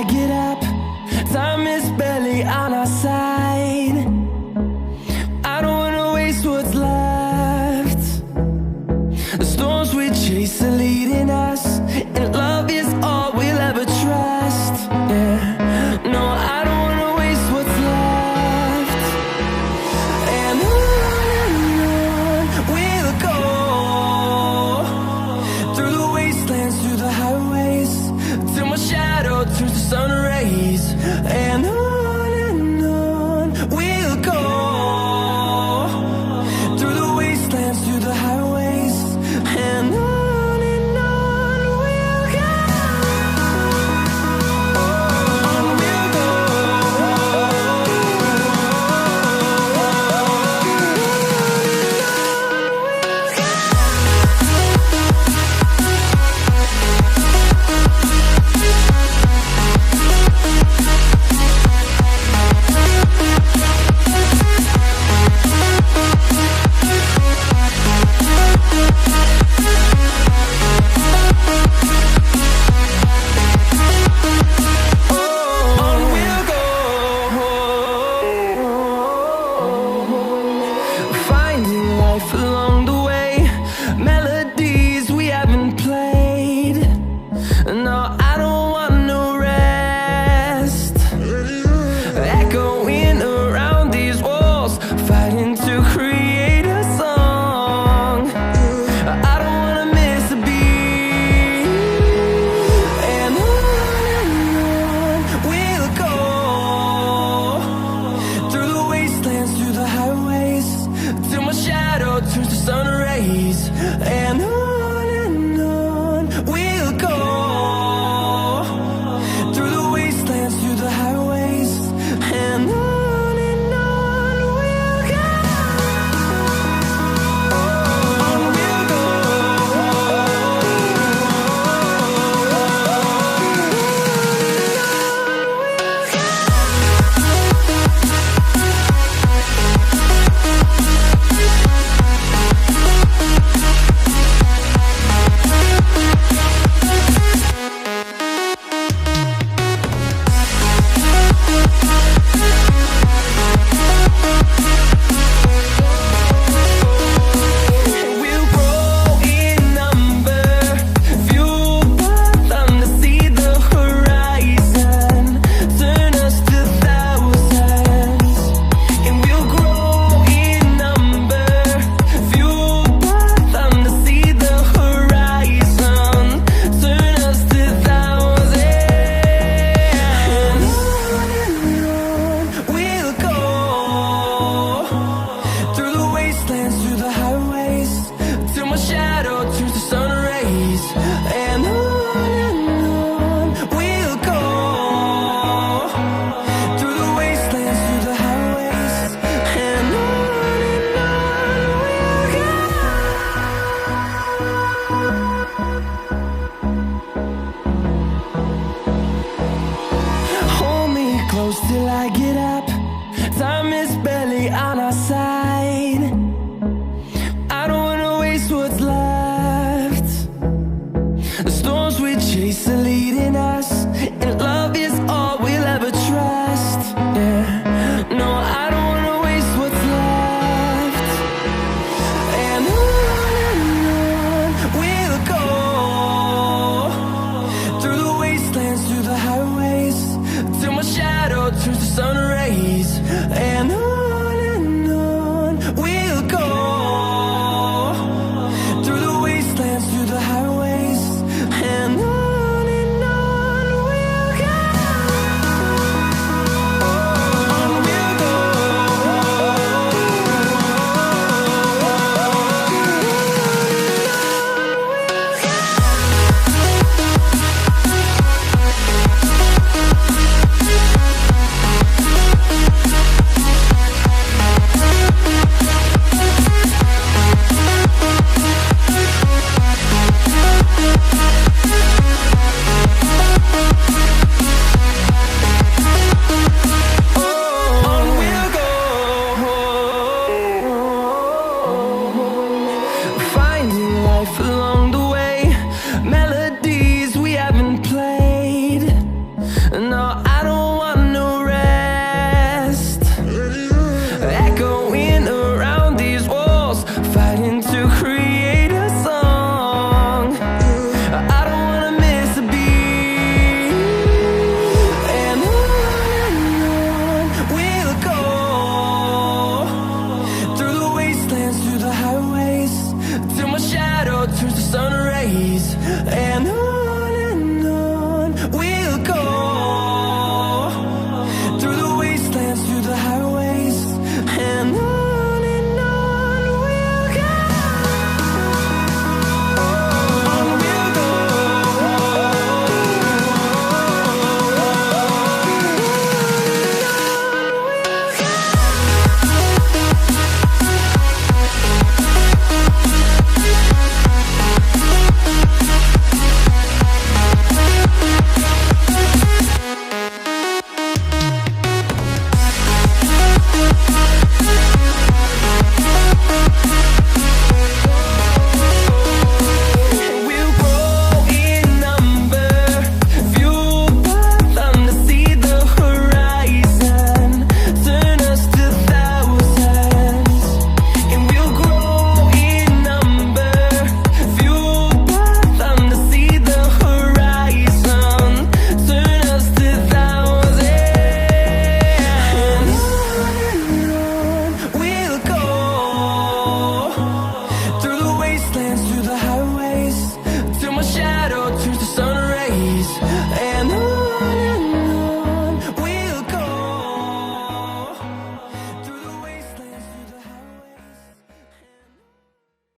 get up. Time is barely on our side. I don't wanna waste what's left. The storms we chase are leading us, and love is all we'll ever trust. Yeah, no, I don't wanna waste what's left. And on we'll go, through the wastelands, through the highways, till my shadow turns to sun rays. And on we'll go, through the wastelands, through the highways, and on we'll go. On we'll go. Finding life along the way, melodies we haven't played. No, I don't want no rest. Echoing around these walls, fighting to create a song. I don't wanna miss a beat. And on we'll go, through the wastelands, through the highways, till my shadow turns to sun rays. And on we'll go, through the wastelands, through the highways, and on we'll go. On we'll go. We'll grow in number, fueled by them to see the horizon, turn us to thousands. And we'll grow in number, fueled by them to see the horizon, turn us to thousands. And on we'll go, through the wastelands, through the highways, till my shadow turns to sun rays. And on we'll go, through the wastelands, through the highways, and on we'll go. Hold me close till I get up. Time is barely on our side. I don't wanna waste what's left. The storms we chase are leading